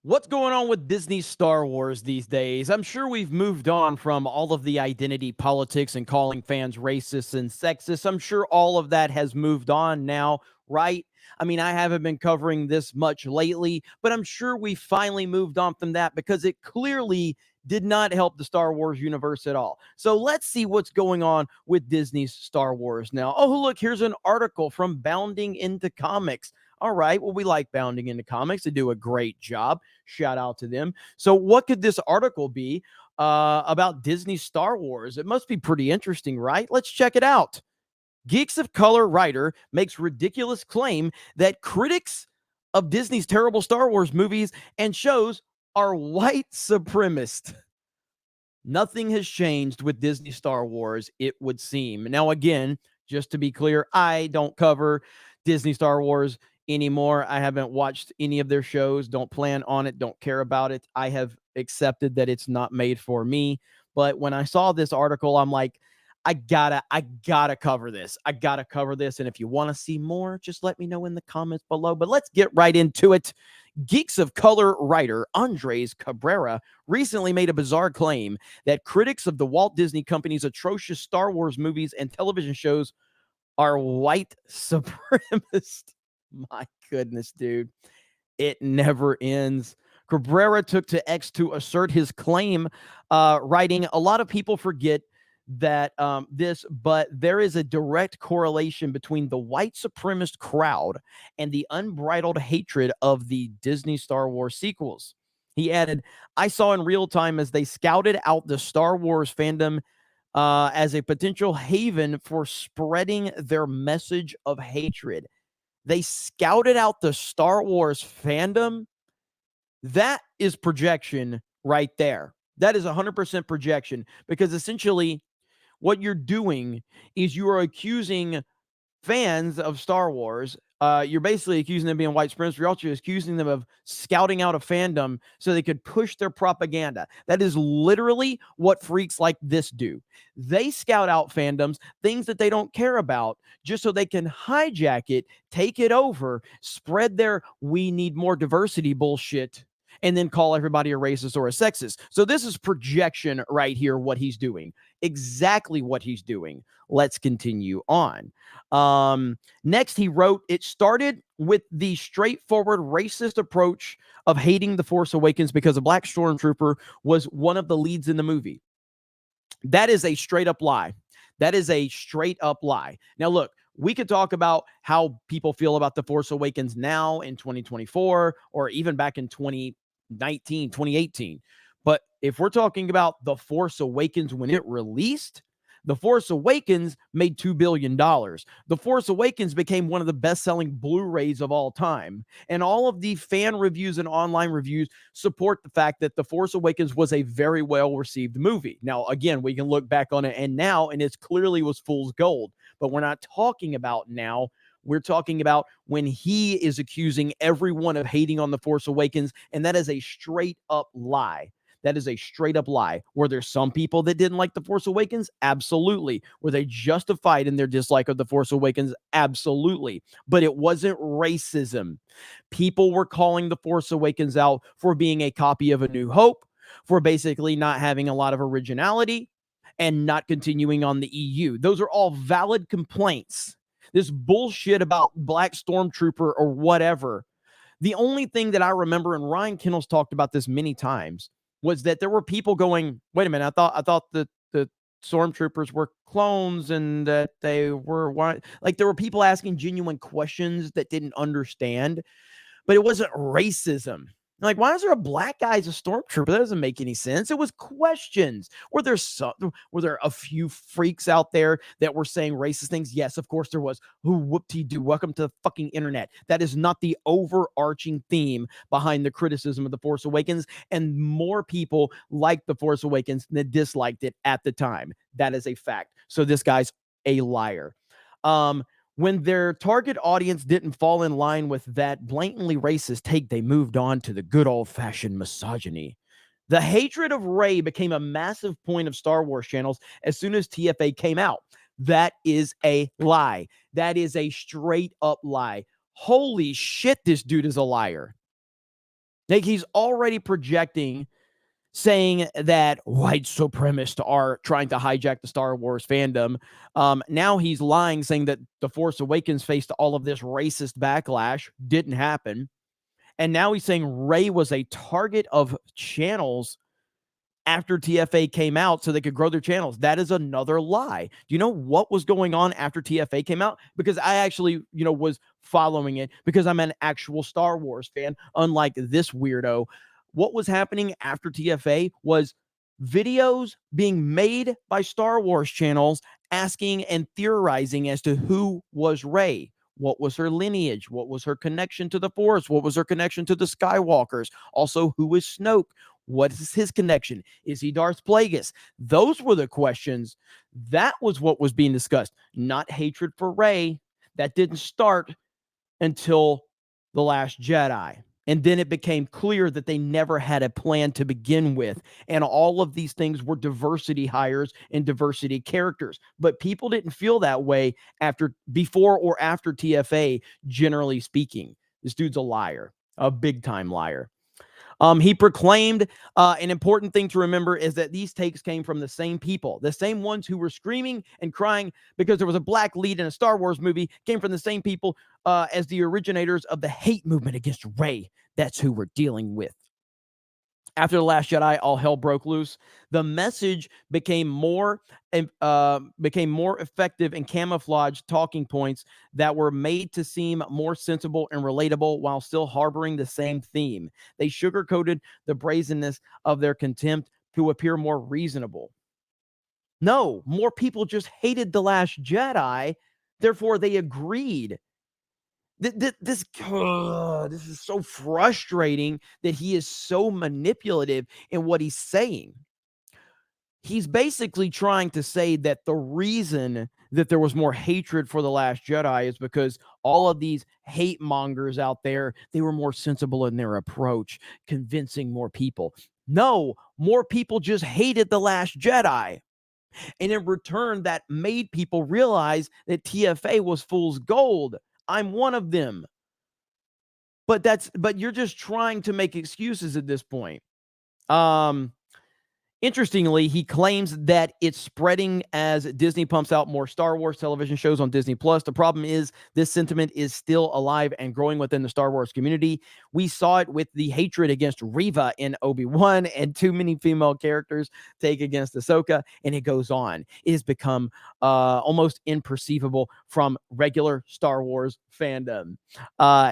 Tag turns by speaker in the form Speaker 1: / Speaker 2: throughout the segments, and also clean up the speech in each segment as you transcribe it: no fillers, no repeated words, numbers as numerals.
Speaker 1: What's going on with Disney Star Wars these days? I'm sure we've moved on from all of the identity politics and calling fans racist and sexist. I'm sure all of that has moved on now, right? I mean, I haven't been covering this much lately, but I'm sure we finally moved on from that because it clearly did not help the Star Wars universe at all. So let's see what's going on with Disney's Star Wars now. Oh, look, here's an article from Bounding Into Comics. All right, well, we like Bounding Into Comics. They do a great job. Shout out to them. So, what could this article be about Disney Star Wars? It must be pretty interesting, right? Let's check it out. Geeks of Color writer makes ridiculous claim that critics of Disney's terrible Star Wars movies and shows are white supremacist. Nothing has changed with Disney Star Wars, it would seem. Now, again, just to be clear, I don't cover Disney Star Wars anymore. I haven't watched any of their shows, don't plan on it, don't care about it. I have accepted that it's not made for me. But when I saw this article, I'm like, I gotta cover this. I gotta cover this. And if you want to see more, just let me know in the comments below. But let's get right into it. Geeks of Color writer Andres Cabrera recently made a bizarre claim that critics of the Walt Disney Company's atrocious Star Wars movies and television shows are white supremacist. My goodness, dude. It never ends. Cabrera took to X to assert his claim, writing, "A lot of people forget that but there is a direct correlation between the white supremacist crowd and the unbridled hatred of the Disney Star Wars sequels." He added, "I saw in real time as they scouted out the Star Wars fandom as a potential haven for spreading their message of hatred. They scouted out the Star Wars fandom. That is projection right there. That is 100% projection because essentially what you're doing is you are accusing fans of Star Wars. You're basically accusing them of being white supremacists. You're also accusing them of scouting out a fandom so they could push their propaganda. That is literally what freaks like this do. They scout out fandoms, things that they don't care about, just so they can hijack it, take it over, spread their "we need more diversity" bullshit, and then call everybody a racist or a sexist. So this is projection right here, what he's doing. Exactly what he's doing. Let's continue on. Next, he wrote, "It started with the straightforward racist approach of hating The Force Awakens because a black stormtrooper was one of the leads in the movie." That is a straight up lie. That is a straight up lie. Now, look, we could talk about how people feel about The Force Awakens now in 2024 or even back in 2019, 2018. But if we're talking about The Force Awakens when it released, The Force Awakens made $2 billion. The Force Awakens became one of the best-selling Blu-rays of all time. And all of the fan reviews and online reviews support the fact that The Force Awakens was a very well-received movie. Now, again, we can look back on it and now, and it clearly was fool's gold. But we're not talking about now. We're talking about when he is accusing everyone of hating on The Force Awakens, and that is a straight-up lie. That is a straight up lie. Were there some people that didn't like The Force Awakens? Absolutely. Were they justified in their dislike of The Force Awakens? Absolutely. But it wasn't racism. People were calling The Force Awakens out for being a copy of A New Hope, for basically not having a lot of originality and not continuing on the EU. Those are all valid complaints. This bullshit about Black Stormtrooper or whatever. The only thing that I remember, and Ryan Kennels talked about this many times, was that there were people going, "Wait a minute, I thought that the stormtroopers were clones and that they were like." There were people asking genuine questions that didn't understand, but it wasn't racism. Like, why is there a black guy as a stormtrooper? That doesn't make any sense. It was questions. Were there a few freaks out there that were saying racist things? Yes, of course there was. Who whoop-de-doo. Welcome to the fucking internet. That is not the overarching theme behind the criticism of The Force Awakens, and more people liked The Force Awakens than disliked it at the time. That is a fact. So this guy's a liar. When their target audience didn't fall in line with that blatantly racist take, they moved on to the good old-fashioned misogyny. The hatred of Rey became a massive point of Star Wars channels as soon as TFA came out. That is a lie. That is a straight-up lie. Holy shit, this dude is a liar. Like, he's already projecting, saying that white supremacists are trying to hijack the Star Wars fandom. Now he's lying, saying that The Force Awakens faced all of this racist backlash. Didn't happen. And now he's saying Rey was a target of channels after TFA came out so they could grow their channels. That is another lie. Do you know what was going on after TFA came out? Because I actually, was following it because I'm an actual Star Wars fan, unlike this weirdo. What was happening after TFA was videos being made by Star Wars channels asking and theorizing as to who was Rey. What was her lineage? What was her connection to the Force? What was her connection to the Skywalkers? Also, who is Snoke? What is his connection? Is he Darth Plagueis? Those were the questions. That was what was being discussed, not hatred for Rey. That didn't start until The Last Jedi. And then it became clear that they never had a plan to begin with. And all of these things were diversity hires and diversity characters. But people didn't feel that way before or after TFA, generally speaking. This dude's a liar, a big time liar. He proclaimed an important thing to remember is that these takes came from the same people. The same ones who were screaming and crying because there was a black lead in a Star Wars movie came from the same people as the originators of the hate movement against Rey. That's who we're dealing with. After The Last Jedi, all hell broke loose. The message became more effective and camouflaged talking points that were made to seem more sensible and relatable while still harboring the same theme. They sugarcoated the brazenness of their contempt to appear more reasonable. No, more people just hated The Last Jedi, therefore they agreed. This is so frustrating that he is so manipulative in what he's saying. He's basically trying to say that the reason that there was more hatred for The Last Jedi is because all of these hate mongers out there, they were more sensible in their approach, convincing more people. No, more people just hated The Last Jedi. And in return, that made people realize that TFA was fool's gold. I'm one of them. But you're just trying to make excuses at this point. Interestingly, he claims that it's spreading as Disney pumps out more Star Wars television shows on Disney Plus. The problem is this sentiment is still alive and growing within the Star Wars community. We saw it with the hatred against Reva in Obi-Wan and too many female characters take against Ahsoka, and it goes on. It has become almost imperceivable from regular Star Wars fandom.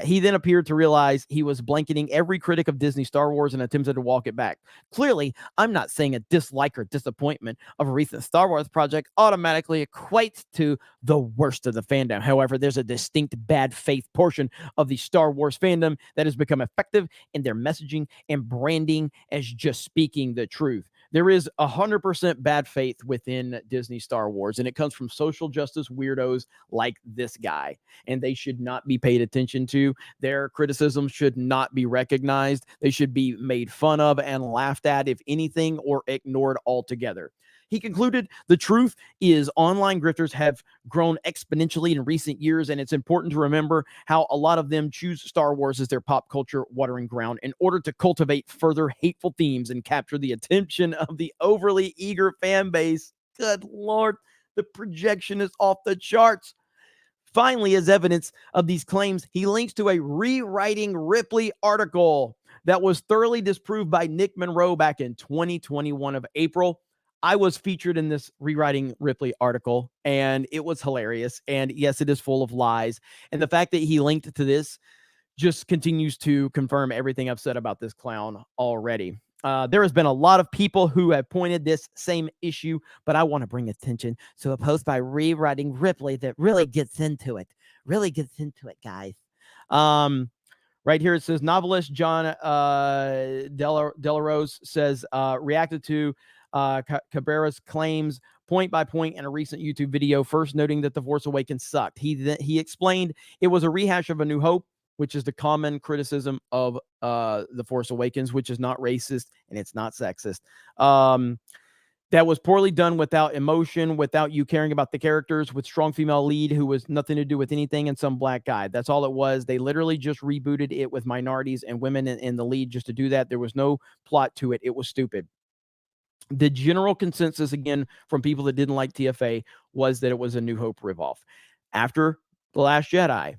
Speaker 1: He then appeared to realize he was blanketing every critic of Disney Star Wars and attempted to walk it back. Clearly, I'm not saying a dislike or disappointment of a recent Star Wars project automatically equates to the worst of the fandom. However, there's a distinct bad faith portion of the Star Wars fandom that has become effective in their messaging and branding as just speaking the truth. There is 100% bad faith within Disney Star Wars, and it comes from social justice weirdos like this guy, and they should not be paid attention to. Their criticisms should not be recognized. They should be made fun of and laughed at, if anything, or ignored altogether. He concluded, the truth is online grifters have grown exponentially in recent years, and it's important to remember how a lot of them choose Star Wars as their pop culture watering ground in order to cultivate further hateful themes and capture the attention of the overly eager fan base. Good Lord, the projection is off the charts. Finally, as evidence of these claims, he links to a Rewriting Ripley article that was thoroughly disproved by Nick Monroe back in 2021 of April. I was featured in this Rewriting Ripley article, and it was hilarious. And yes, it is full of lies. And the fact that he linked to this just continues to confirm everything I've said about this clown already. There has been a lot of people who have pointed this same issue, but I want to bring attention to a post by Rewriting Ripley that really gets into it. Really gets into it, guys. Right here it says, novelist John Delarose says, reacted to Cabrera's claims point by point in a recent YouTube video, first noting that The Force Awakens sucked. He explained it was a rehash of A New Hope, which is the common criticism of The Force Awakens, which is not racist and it's not sexist. that was poorly done, without emotion, without you caring about the characters, with strong female lead who was nothing to do with anything, and some black guy. That's all it was. They literally just rebooted it with minorities and women in the lead just to do that. There was no plot to it. It was stupid. The general consensus, again, from people that didn't like TFA, was that it was a New Hope ripoff. After The Last Jedi,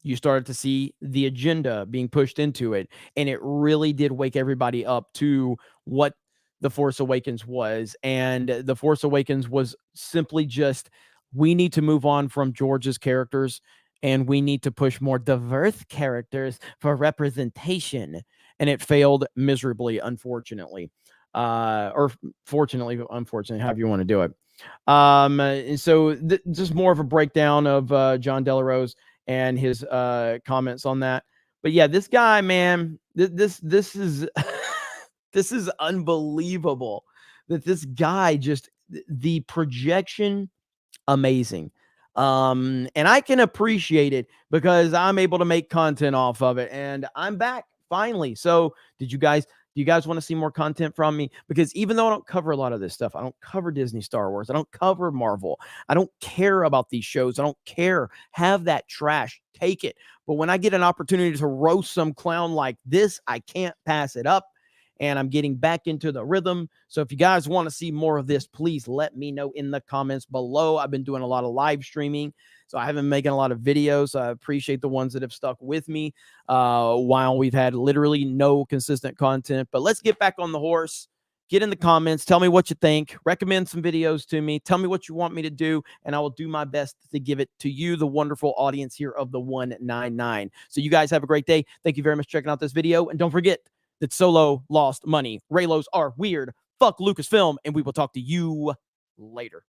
Speaker 1: you started to see the agenda being pushed into it, and it really did wake everybody up to what The Force Awakens was. And The Force Awakens was simply just, we need to move on from George's characters, and we need to push more diverse characters for representation. And it failed miserably, unfortunately. Or fortunately, unfortunately, however you want to do it. And so just more of a breakdown of John Delarose and his comments on that. But yeah, this guy, man, this is this is unbelievable that this guy just, the projection, amazing. And I can appreciate it because I'm able to make content off of it, and I'm back finally. So do you guys want to see more content from me? Because even though I don't cover a lot of this stuff, I don't cover Disney, Star Wars, I don't cover Marvel, I don't care about these shows, I don't care. Have that trash, take it. But when I get an opportunity to roast some clown like this, I can't pass it up. And I'm getting back into the rhythm. So if you guys want to see more of this, please let me know in the comments below. I've been doing a lot of live streaming, so I haven't been making a lot of videos. I appreciate the ones that have stuck with me while we've had literally no consistent content. But let's get back on the horse. Get in the comments. Tell me what you think. Recommend some videos to me. Tell me what you want me to do, and I will do my best to give it to you, the wonderful audience here of the 199. So you guys have a great day. Thank you very much for checking out this video, and don't forget that Solo lost money. Reylos are weird. Fuck Lucasfilm, and we will talk to you later.